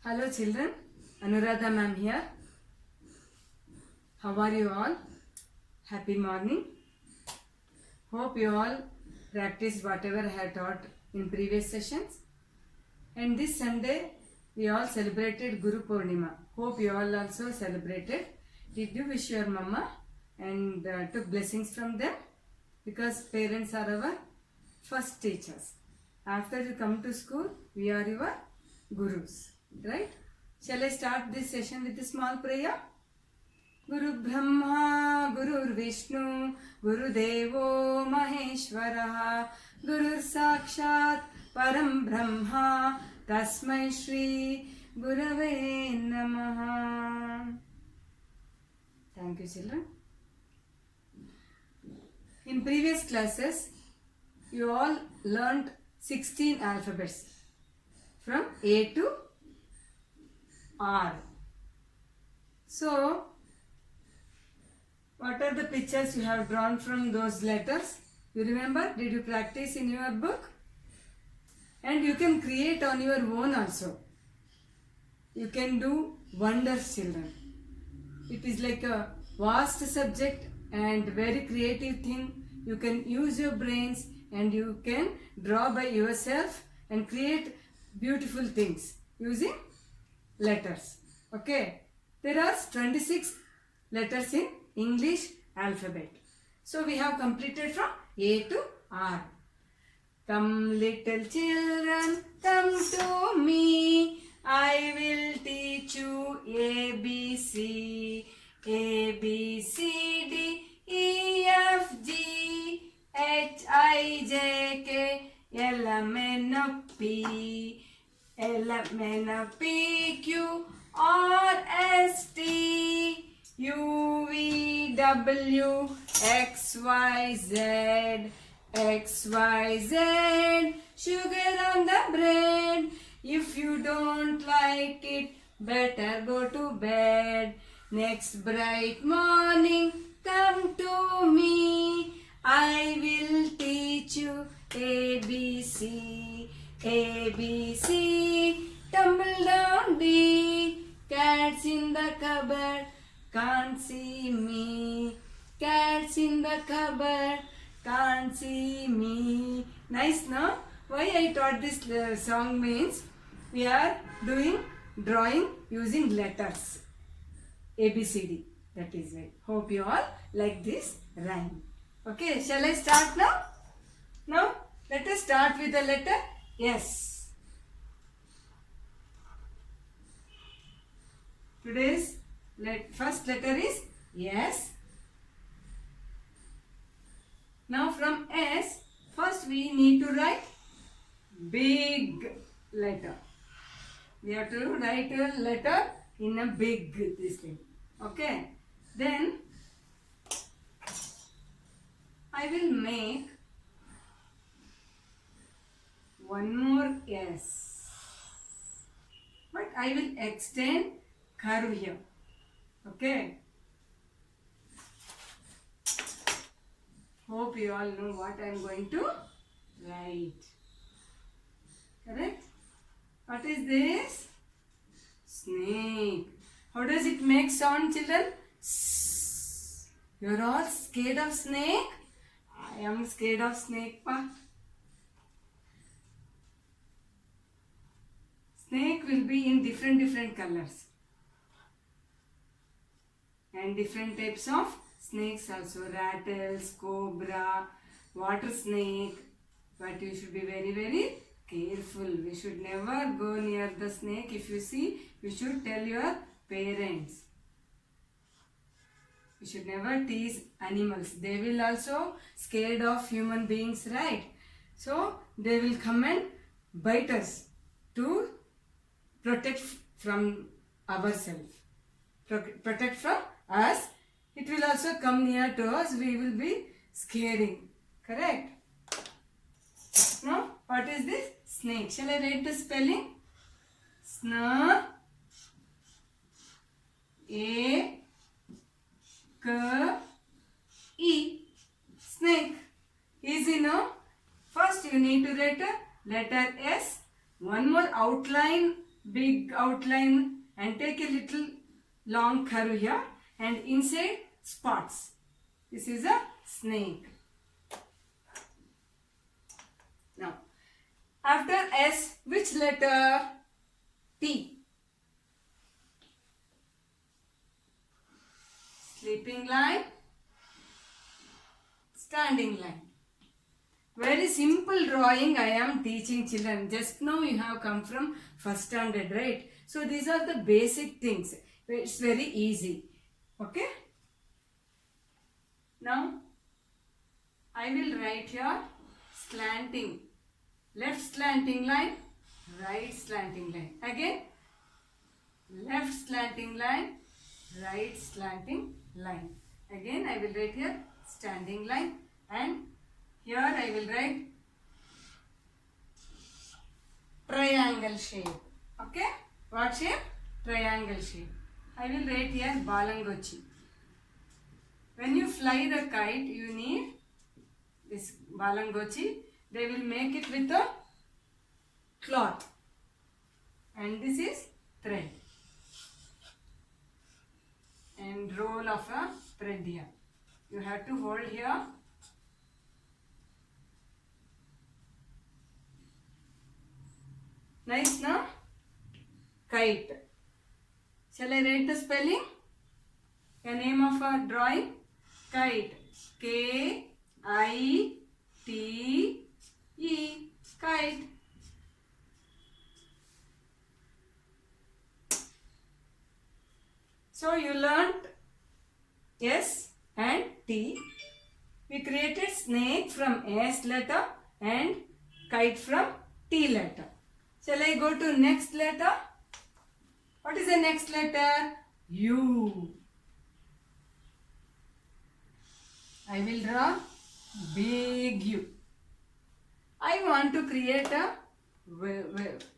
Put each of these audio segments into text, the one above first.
Hello children, Anuradha ma'am here. How are you all? Happy morning. Hope you all practiced whatever I had taught in previous sessions. And this Sunday we all celebrated Guru Purnima. Hope you all also celebrated. Did you wish your mama and took blessings from them? Because parents are our first teachers. After you come to school, we are your gurus. Right? Shall I start this session with a small prayer? Guru Brahma, Guru Vishnu, Guru Devo Maheshwara, Guru Sakshat Param Brahma, Tasmai Shri Gurave Namaha. Thank you, children. In previous classes, you all learned 16 alphabets from A to R. So, what are the pictures you have drawn from those letters? You remember? Did you practice in your book? And you can create on your own also. You can do wonders, children. It is like a vast subject and very creative thing. You can use your brains and you can draw by yourself and create beautiful things using letters. Okay. There are 26 letters in English alphabet. So we have completed from A to R. Come little children, come to me. I will teach you ABC. A, B, C, D, E, F, G, H, I, J, K, L, M, N, P, L, M, N, P, Q, R, S, T, U, V, W, X, Y, Z, X, Y, Z, sugar on the bread. If you don't like it, better go to bed. Next bright morning, come to me. I will teach you ABC. ABC, tumble down D. Cats in the cupboard can't see me. Cats in the cupboard can't see me. Nice, no? Why I taught this song means we are doing drawing using letters. ABCD. That is it. Hope you all like this rhyme. Okay, shall I start now? Now, let us start with the letter S. Today's first letter is S. Now from S, first we need to write big letter. We have to write a letter in a big this thing. Okay. Then I will make one more S. But I will extend curve here. Okay. Hope you all know what I am going to write. Correct? What is this? Snake. How does it make sound, children? S. You are all scared of snake? I am scared of snake, pa. Snake will be in different colors. And different types of snakes also. Rattles, cobra, water snake. But you should be very careful. We should never go near the snake. If you see, you should tell your parents. We should never tease animals. They will also scared of human beings, right? So, they will come and bite us to protect from ourselves. Protect from us. It will also come near to us. We will be scaring. Correct? Now, what is this? Snake. Shall I write the spelling? Sna, A, K, E. Snake. Easy, no? First you need to write a letter S. One more outline big outline and take a little long curve here and inside spots. This is a snake. Now, after S, which letter? T. Sleeping line, standing line. Very simple drawing I am teaching children. Just now you have come from first standard, right? So these are the basic things. It's very easy. Okay? Now, I will write here slanting. Left slanting line, right slanting line. Again, left slanting line, right slanting line. Again, I will write here standing line, and here I will write triangle shape. Okay? What shape? Triangle shape. I will write here balangochi. When you fly the kite, you need this balangochi. They will make it with a cloth. And this is thread. And roll of a thread here. You have to hold here. Nice, no? Kite. Shall I write the spelling? The name of a drawing? Kite. K-I-T-E. Kite. So you learnt S and T. We created snake from S letter and kite from T letter. Shall I go to next letter? What is the next letter? U. I will draw big U. I want to create a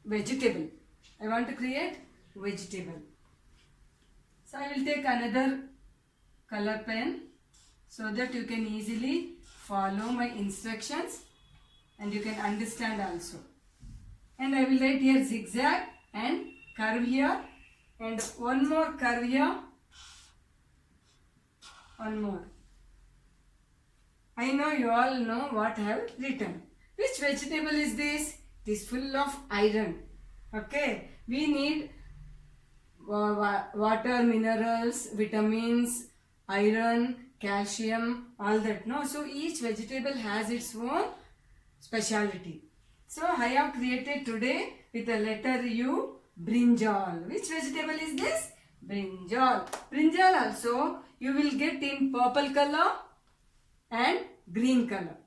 vegetable. I want to create vegetable. So I will take another color pen so that you can easily follow my instructions and you can understand also. And I will write here zigzag and curve here and one more curve here. One more. I know you all know what I have written. Which vegetable is this? It is full of iron. Okay. We need water, minerals, vitamins, iron, calcium, all that. No? So each vegetable has its own speciality. So I have created today with the letter U, brinjal. Which vegetable is this? Brinjal. Brinjal also you will get in purple color and green color.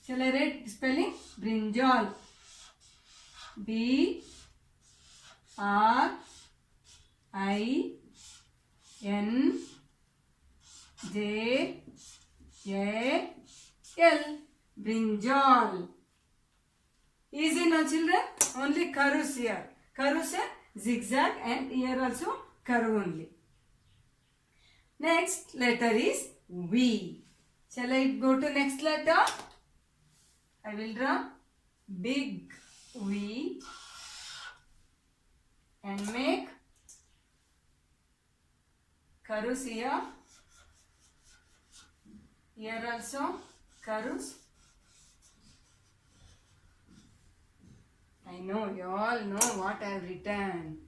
Shall I write spelling? Brinjal. B-R-I-N-J-A-L. Brinjal. Easy now children? Only curves here. Curves and zigzag and here also curve only. Next letter is V. Shall I go to next letter? I will draw big V and make curves here. Here also curves. I know you all know what I have written.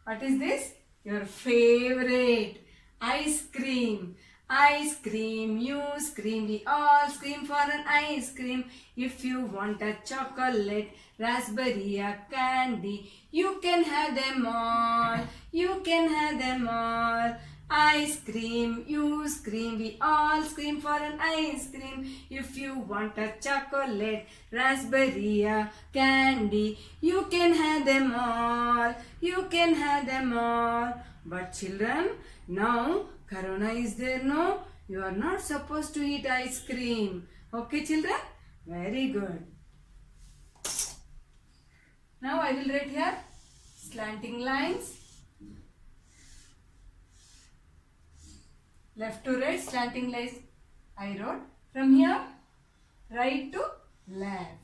What is this? Your favorite ice cream. Ice cream, you scream, we all scream for an ice cream. If you want a chocolate, raspberry, a candy, you can have them all. You can have them all. Ice cream, you scream, we all scream for an ice cream. If you want a chocolate, raspberry, a candy, you can have them all. You can have them all. But children, now Corona is there, no? You are not supposed to eat ice cream. Okay, children? Very good. Now I will write here slanting lines. Left to right, slanting lines I wrote. From here, right to left.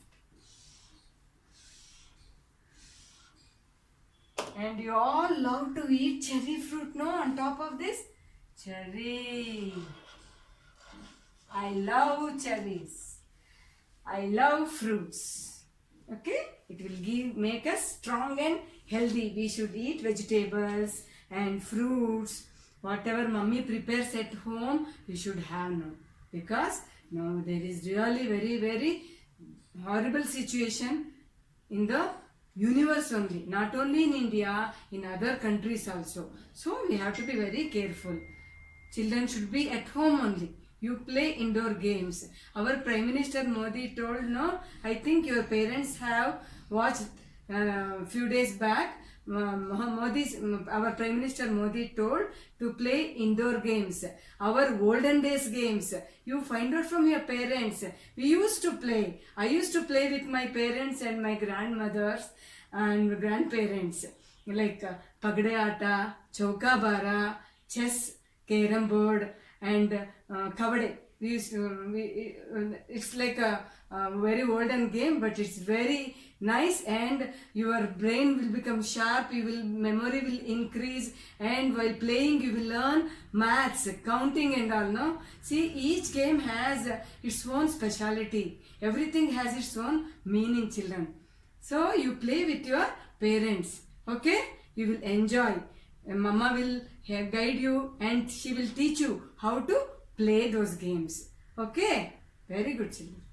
And you all love to eat cherry fruit, no? On top of this, cherry. I love cherries. I love fruits. Okay? It will make us strong and healthy. We should eat vegetables and fruits. Whatever mummy prepares at home, we should have now. Because now there is really very horrible situation in the universe only. Not only in India, in other countries also. So we have to be very careful. Children should be at home only. You play indoor games. Our Prime Minister Modi told, no, I think your parents have watched few days back. Our Prime Minister Modi told to play indoor games. Our olden days games. You find out from your parents. We used to play. I used to play with my parents and my grandmothers and grandparents. Like Pagade Aata, Chauka Bara, chess, carom board and kabaddi. It's like a very olden game, but it's very nice and your brain will become sharp, memory will increase, and while playing you will learn maths, counting and all, no? See, each game has its own speciality. Everything has its own meaning, children. So you play with your parents, okay? You will enjoy. Mama will guide you and she will teach you how to play those games. Okay? Very good, children.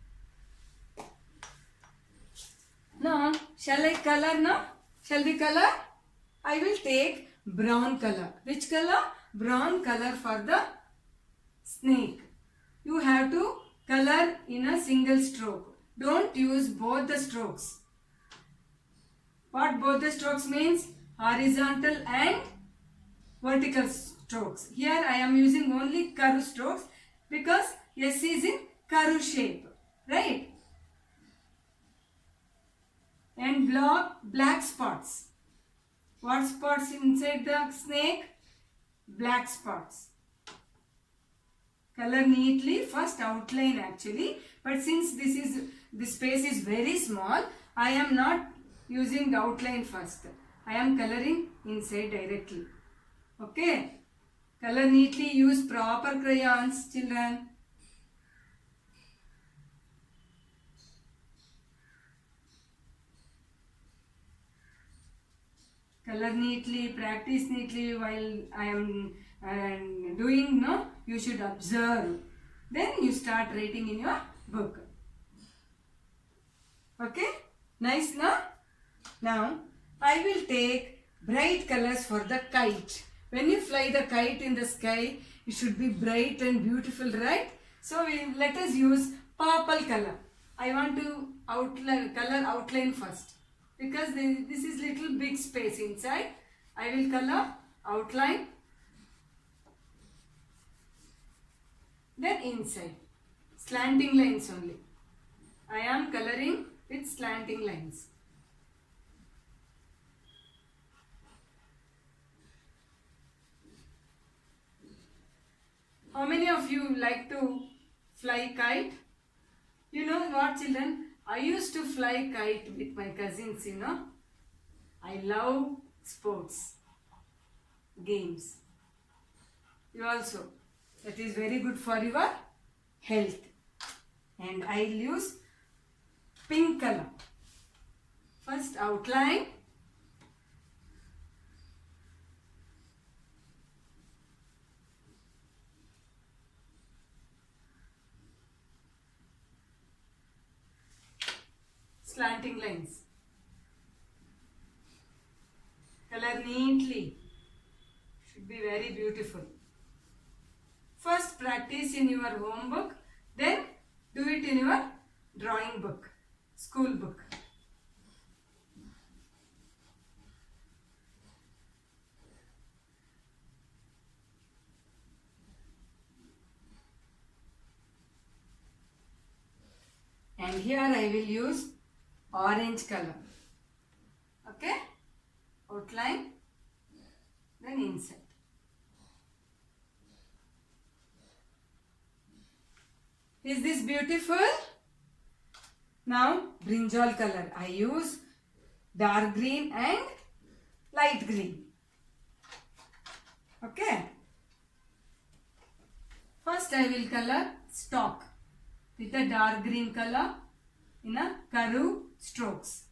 Now, shall I color now? Shall we color? I will take brown color. Which color? Brown color for the snake. You have to color in a single stroke. Don't use both the strokes. What both the strokes means? Horizontal and vertical strokes. Here I am using only curve strokes because S is in curve shape, right? And black spots. What spots inside the snake? Black spots. Color neatly, first outline actually, but since this space is very small, I am not using the outline first. I am coloring inside directly. Okay? Color neatly, use proper crayons, children. Color neatly, practice neatly while I am doing, no? You should observe. Then you start writing in your book. Okay? Nice, no? Now, I will take bright colors for the kite. When you fly the kite in the sky, it should be bright and beautiful, right? So, let us use purple color. I want to color outline first. Because this is little big space inside. I will color outline. Then inside. Slanting lines only. I am coloring with slanting lines. How many of you like to fly kite? You know what, children? I used to fly kite with my cousins, you know. I love sports, games. You also. That is very good for your health. And I'll use pink color. First outline. Slanting lines. Color neatly. Should be very beautiful. First practice in your home book, then do it in your drawing book, school book. And here I will use orange color. Okay? Outline, then inside. Is this beautiful? Now brinjal color. I use dark green and light green. Okay. First I will color stalk with a dark green color in a curve strokes.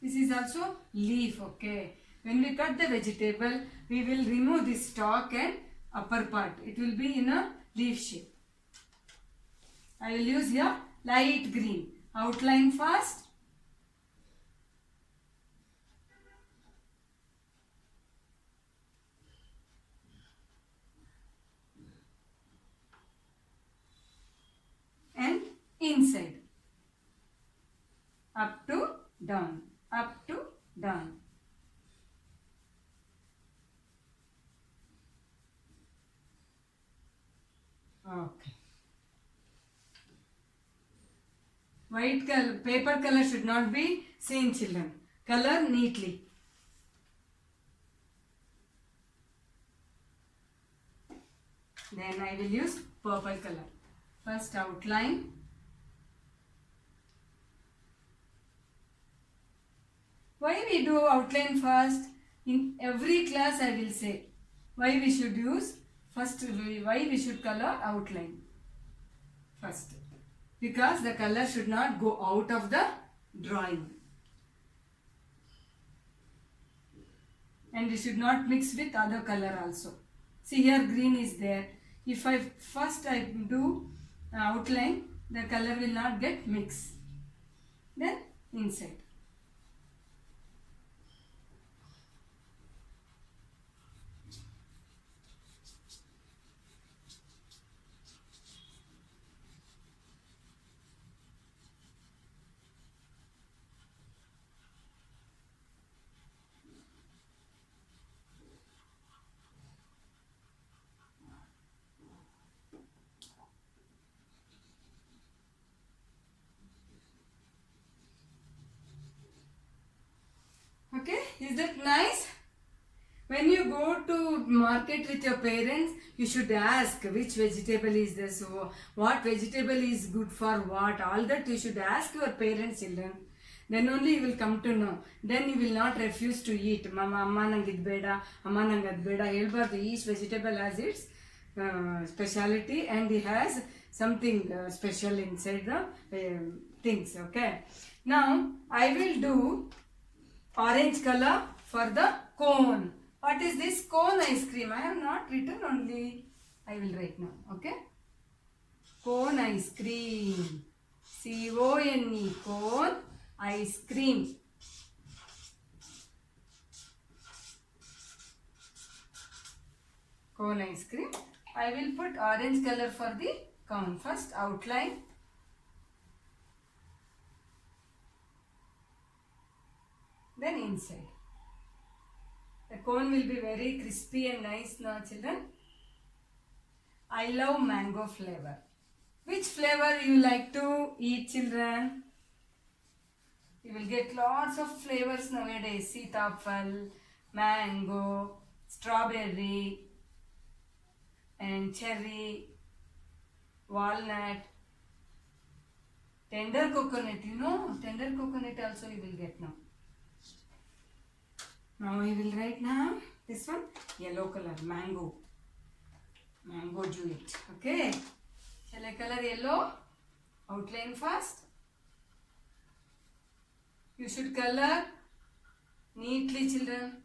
This is also leaf, okay. When we cut the vegetable, we will remove this stalk and upper part. It will be in a leaf shape. I will use here light green. Outline first. And inside. Up to down. Up to down. Okay. White color, paper color should not be seen, children. Color neatly. Then I will use purple color. First outline. Why we do outline first? In every class I will say why we should use first, why we should color outline first. Because the color should not go out of the drawing. And it should not mix with other color also. See here green is there. If I first do outline, the color will not get mixed. Then inside. Okay, is that nice? When you go to market with your parents, you should ask which vegetable is this, what vegetable is good for what, all that you should ask your parents, children. Then only you will come to know. Then you will not refuse to eat. Mama, amma nange id beda, amma nange ad beda. Helbardu. Each vegetable has its speciality and it has something special inside the things. Okay. Now I will do orange color for the cone. What is this? Cone ice cream. I have not written, only I will write now. Okay. Cone ice cream. C-O-N-E. Cone ice cream. Cone ice cream. I will put orange color for the cone. First outline. Then inside. The cone will be very crispy and nice now, children. I love mango flavor. Which flavor you like to eat, children? You will get lots of flavors nowadays. Sitapal, mango, strawberry, and cherry, walnut, tender coconut. You know, tender coconut also you will get now. Now I will write now this one, yellow color, mango. Mango juice. Okay. Shall I color yellow? Outline first. You should color neatly, children.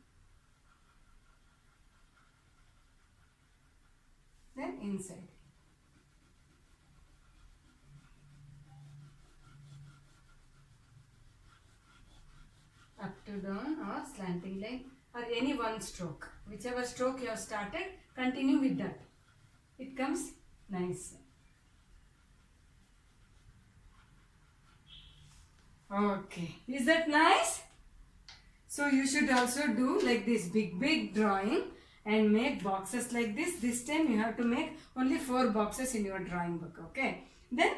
Then inside. Up to down or slanting line or any one stroke. Whichever stroke you have started, continue with that. It comes nice. Okay. Is that nice? So you should also do like this big drawing and make boxes like this. This time you have to make only 4 boxes in your drawing book. Okay. Then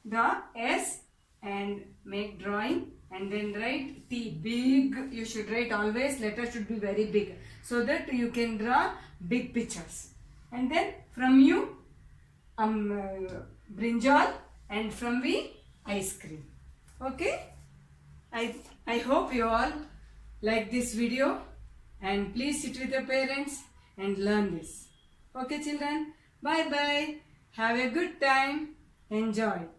draw S and make drawing. And then write T, big. You should write always, letter should be very big so that you can draw big pictures. And then from you brinjal and from we ice cream. Okay. I hope you all like this video, and please sit with your parents and learn this. Okay children, bye bye. Have a good time. Enjoy.